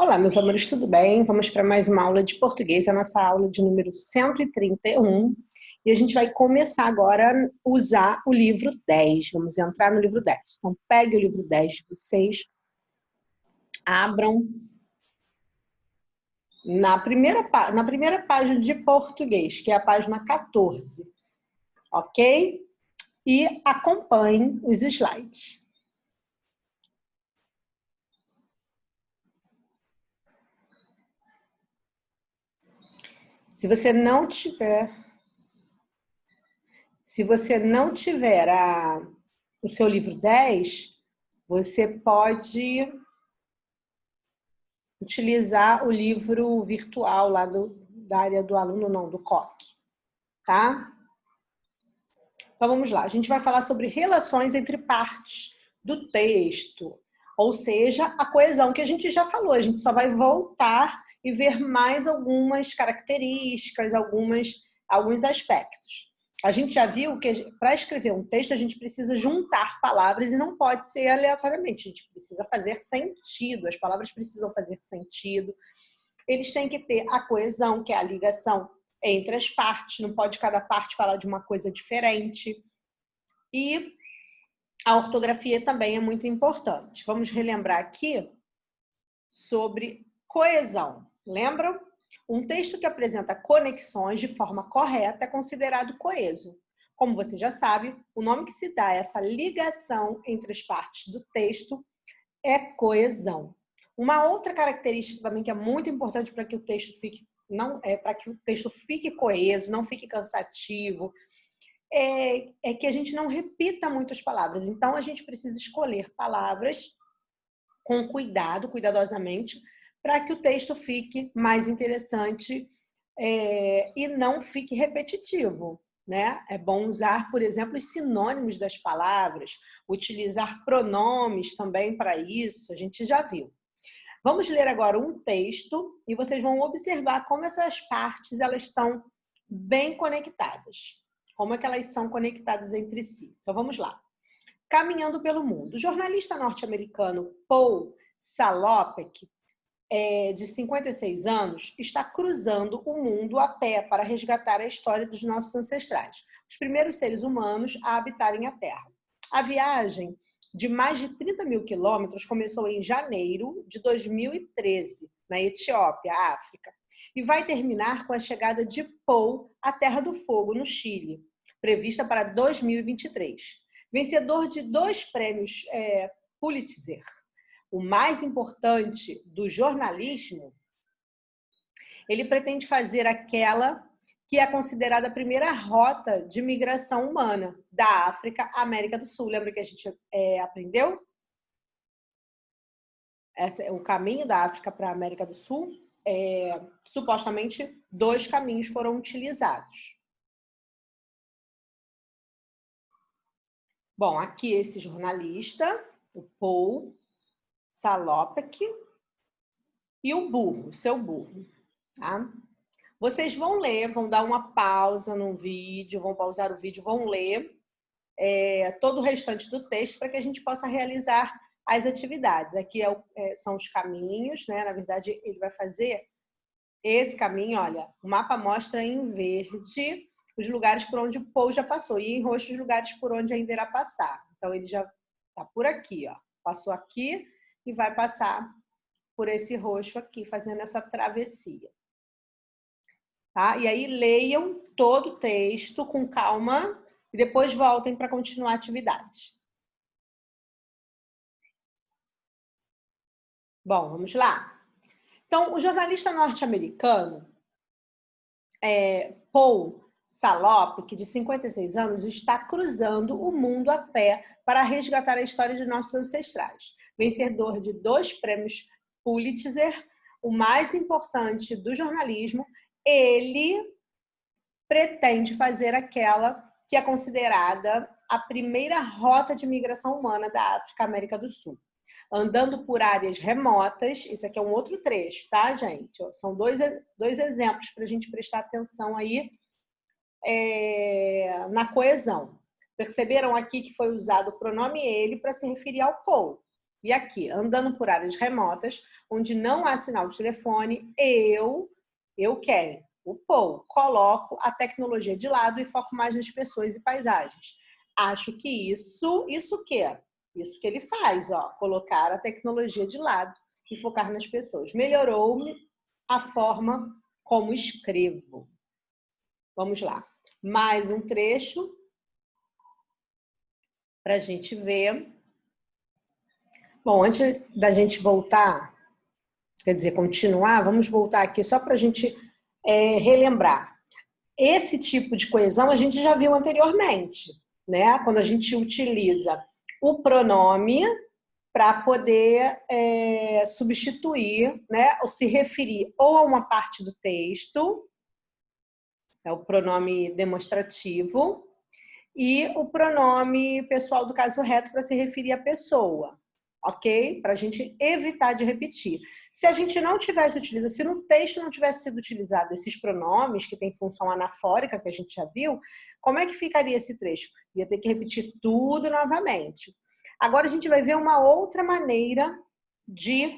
Olá, meus amores, tudo bem? Vamos para mais uma aula de português, a nossa aula de número 131. E a gente vai começar agora a usar o livro 10. Vamos entrar no livro 10. Então, pegue o livro 10 de vocês, abram na primeira página de português, que é a página 14, ok? E acompanhem os slides. Se você não tiver o seu livro 10, você pode utilizar o livro virtual lá da área do aluno, não, do COC, tá? Então vamos lá, a gente vai falar sobre relações entre partes do texto, ou seja, a coesão que a gente já falou, a gente só vai voltar e ver mais algumas características, alguns aspectos. A gente já viu que para escrever um texto a gente precisa juntar palavras e não pode ser aleatoriamente, a gente precisa fazer sentido, as palavras precisam fazer sentido. Eles têm que ter a coesão, que é a ligação entre as partes, não pode cada parte falar de uma coisa diferente. E a ortografia também é muito importante. Vamos relembrar aqui sobre coesão. Lembram? Um texto que apresenta conexões de forma correta é considerado coeso. Como você já sabe, o nome que se dá a essa ligação entre as partes do texto é coesão. Uma outra característica também que é muito importante para que o texto fique coeso, não fique cansativo, é que a gente não repita muitas palavras. Então, a gente precisa escolher palavras com cuidado, cuidadosamente, para que o texto fique mais interessante e não fique repetitivo, né? É bom usar, por exemplo, os sinônimos das palavras, utilizar pronomes também para isso, a gente já viu. Vamos ler agora um texto e vocês vão observar como essas partes elas estão bem conectadas. Como é que elas são conectadas entre si. Então, vamos lá. Caminhando pelo mundo. O jornalista norte-americano Paul Salopek, de 56 anos, está cruzando o mundo a pé para resgatar a história dos nossos ancestrais, os primeiros seres humanos a habitarem a Terra. A viagem de mais de 30 mil quilômetros começou em janeiro de 2013, na Etiópia, África, e vai terminar com a chegada de Paul à Terra do Fogo, no Chile, prevista para 2023. Vencedor de 2 prêmios Pulitzer, o mais importante do jornalismo, ele pretende fazer aquela que é considerada a primeira rota de migração humana da África à América do Sul. Lembra que a gente aprendeu? O caminho da África para a América do Sul, supostamente 2 caminhos foram utilizados. Bom, aqui esse jornalista, o Paul Salopek, e o burro, seu burro, tá? Vocês vão ler, vão dar uma pausa no vídeo, vão pausar o vídeo, vão ler todo o restante do texto para que a gente possa realizar as atividades. Aqui são os caminhos, né? Na verdade, ele vai fazer esse caminho, olha, o mapa mostra em verde os lugares por onde o Paul já passou e em roxo os lugares por onde ainda irá passar. Então, ele já está por aqui, ó. Passou aqui e vai passar por esse roxo aqui, fazendo essa travessia. Tá? E aí, leiam todo o texto com calma e depois voltem para continuar a atividade. Bom, vamos lá. Então, o jornalista norte-americano, Paul Salopek, de 56 anos, está cruzando o mundo a pé para resgatar a história de nossos ancestrais. Vencedor de 2 prêmios Pulitzer, o mais importante do jornalismo, ele pretende fazer aquela que é considerada a primeira rota de migração humana da África à América do Sul. Andando por áreas remotas, isso aqui é um outro trecho, tá, gente? São dois exemplos para a gente prestar atenção aí na coesão. Perceberam aqui que foi usado o pronome ele para se referir ao Paul. E aqui, andando por áreas remotas, onde não há sinal de telefone, eu quero o Paul, coloco a tecnologia de lado e foco mais nas pessoas e paisagens. Acho que isso o quê? Isso que ele faz, ó, colocar a tecnologia de lado e focar nas pessoas. Melhorou-me a forma como escrevo. Vamos lá. Mais um trecho para a gente ver. Bom, antes da gente voltar, quer dizer, continuar, vamos voltar aqui só para a gente relembrar. Esse tipo de coesão a gente já viu anteriormente, né? Quando a gente utiliza o pronome para poder substituir, né? Ou se referir ou a uma parte do texto, é o pronome demonstrativo, e o pronome pessoal do caso reto para se referir à pessoa, ok? Para a gente evitar de repetir. Se a gente não tivesse utilizado, se no texto não tivesse sido utilizado esses pronomes, que tem função anafórica, que a gente já viu, como é que ficaria esse trecho? Ia ter que repetir tudo novamente. Agora a gente vai ver uma outra maneira de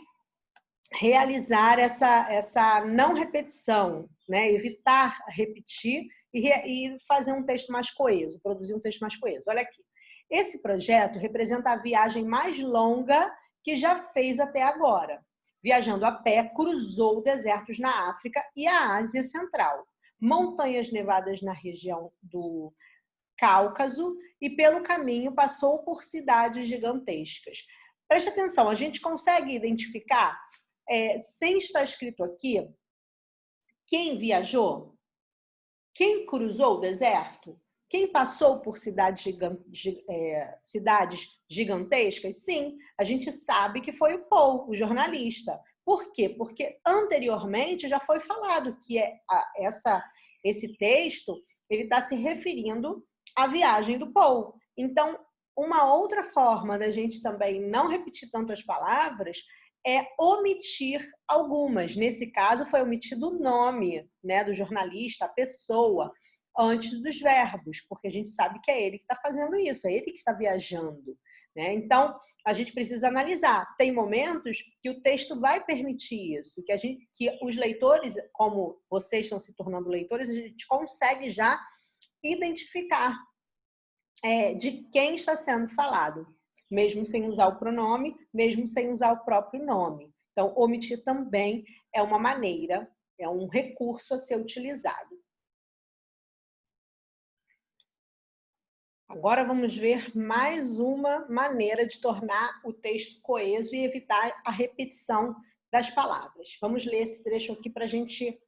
realizar essa não repetição, né? Evitar repetir e fazer um texto mais coeso, produzir um texto mais coeso. Olha aqui. Esse projeto representa a viagem mais longa que já fez até agora. Viajando a pé, cruzou desertos na África e a Ásia Central, montanhas nevadas na região do Cáucaso e pelo caminho passou por cidades gigantescas. Preste atenção, a gente consegue identificar, sem estar escrito aqui, quem viajou, quem cruzou o deserto, quem passou por cidades gigantescas. Sim, a gente sabe que foi o Paul, o jornalista. Por quê? Porque anteriormente já foi falado que esse texto ele está se referindo à viagem do Paul. Então, uma outra forma da gente também não repetir tanto as palavras é omitir algumas. Nesse caso, foi omitido o nome, né, do jornalista, a pessoa, antes dos verbos, porque a gente sabe que é ele que está fazendo isso, é ele que está viajando, né? Então, a gente precisa analisar. Tem momentos que o texto vai permitir isso, que os leitores, como vocês estão se tornando leitores, a gente consegue já identificar de quem está sendo falado, mesmo sem usar o pronome, mesmo sem usar o próprio nome. Então, omitir também é uma maneira, é um recurso a ser utilizado. Agora vamos ver mais uma maneira de tornar o texto coeso e evitar a repetição das palavras. Vamos ler esse trecho aqui para a gente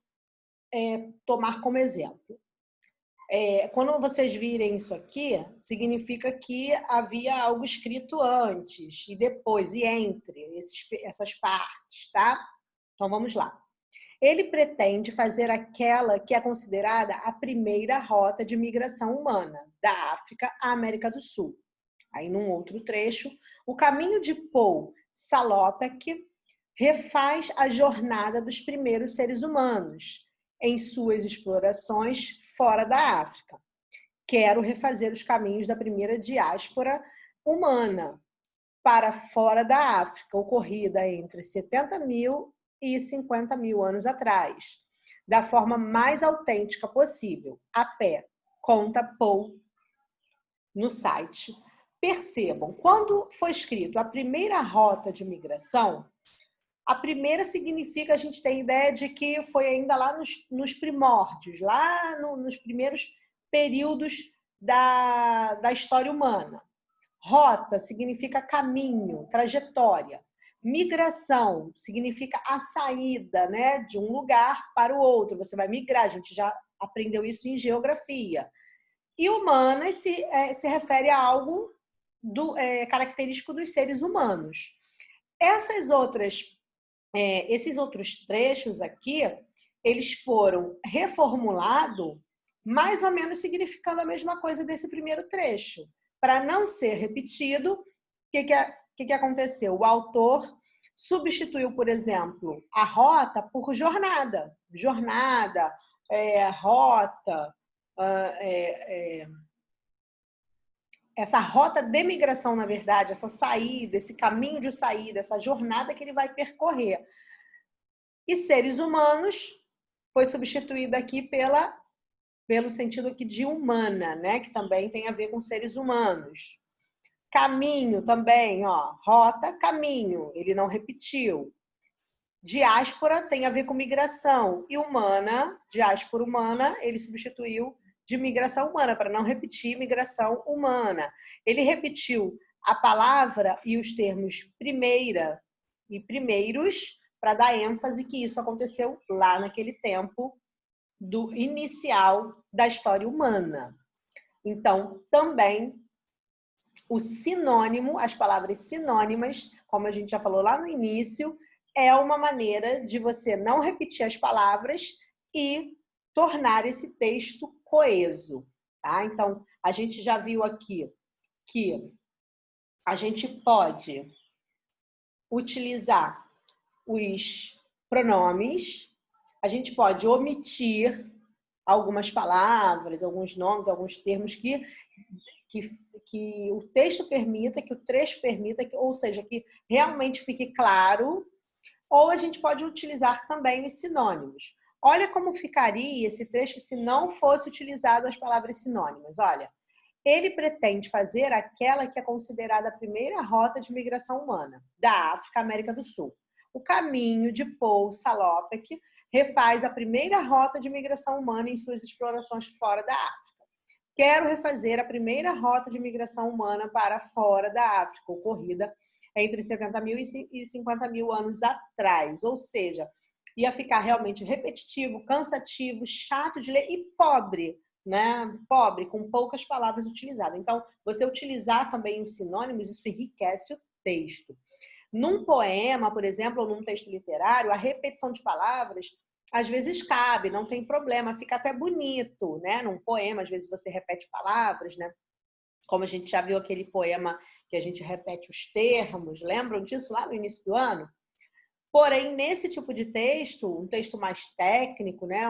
tomar como exemplo. Quando vocês virem isso aqui, significa que havia algo escrito antes e depois, e entre essas partes, tá? Então, vamos lá. Ele pretende fazer aquela que é considerada a primeira rota de migração humana, da África à América do Sul. Aí, num outro trecho, o caminho de Paul Salopek refaz a jornada dos primeiros seres humanos em suas explorações fora da África. Quero refazer os caminhos da primeira diáspora humana para fora da África, ocorrida entre 70 mil e 50 mil anos atrás, da forma mais autêntica possível, a pé, conta Paul no site. Percebam, quando foi escrito a primeira rota de migração, a primeira significa, a gente tem ideia de que foi ainda lá nos primórdios, lá nos primeiros períodos da história humana. Rota significa caminho, trajetória. Migração significa a saída, né, de um lugar para o outro. Você vai migrar, a gente já aprendeu isso em geografia. E humanas se refere a algo característico dos seres humanos. Esses outros trechos aqui, eles foram reformulados mais ou menos significando a mesma coisa desse primeiro trecho. Para não ser repetido, o que aconteceu? O autor substituiu, por exemplo, a rota por jornada. Jornada, rota, essa rota de migração, na verdade, essa saída, esse caminho de saída, essa jornada que ele vai percorrer. E seres humanos foi substituído aqui pelo sentido aqui de humana, né? Que também tem a ver com seres humanos. Caminho também, ó, rota, caminho, ele não repetiu. Diáspora tem a ver com migração. E humana, diáspora humana, ele substituiu de migração humana, para não repetir migração humana. Ele repetiu a palavra e os termos primeira e primeiros, para dar ênfase que isso aconteceu lá naquele tempo do inicial da história humana. Então, também o sinônimo, as palavras sinônimas, como a gente já falou lá no início, é uma maneira de você não repetir as palavras e tornar esse texto coeso, tá? Então, a gente já viu aqui que a gente pode utilizar os pronomes, a gente pode omitir algumas palavras, alguns nomes, alguns termos que o texto permita, que o trecho permita, ou seja, que realmente fique claro, ou a gente pode utilizar também os sinônimos. Olha como ficaria esse trecho se não fosse utilizado as palavras sinônimas. Olha, ele pretende fazer aquela que é considerada a primeira rota de migração humana da África à América do Sul. O caminho de Paul Salopek refaz a primeira rota de migração humana em suas explorações fora da África. Quero refazer a primeira rota de migração humana para fora da África, ocorrida entre 70 mil e 50 mil anos atrás. Ou seja, ia ficar realmente repetitivo, cansativo, chato de ler e pobre, né? Pobre, com poucas palavras utilizadas. Então, você utilizar também os sinônimos, isso enriquece o texto. Num poema, por exemplo, ou num texto literário, a repetição de palavras às vezes cabe, não tem problema, fica até bonito, né? Num poema, às vezes você repete palavras, né? Como a gente já viu aquele poema que a gente repete os termos, lembram disso lá no início do ano? Porém, nesse tipo de texto, um texto mais técnico, né?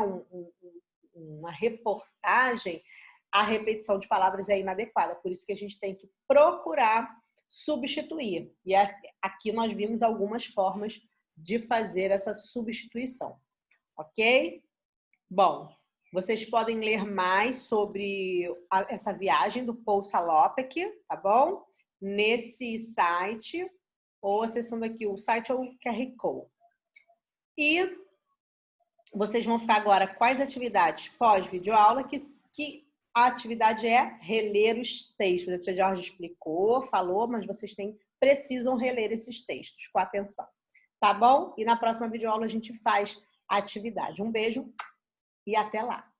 Uma reportagem, a repetição de palavras é inadequada. Por isso que a gente tem que procurar substituir. E aqui nós vimos algumas formas de fazer essa substituição. Ok? Bom, vocês podem ler mais sobre essa viagem do Paul Salopek, tá bom? Nesse site, ou acessando aqui o site ou o QR Code. E vocês vão ficar agora com as atividades pós-videoaula, que a atividade é reler os textos. A tia Jorge explicou, falou, mas vocês precisam reler esses textos com atenção. Tá bom? E na próxima videoaula a gente faz a atividade. Um beijo e até lá!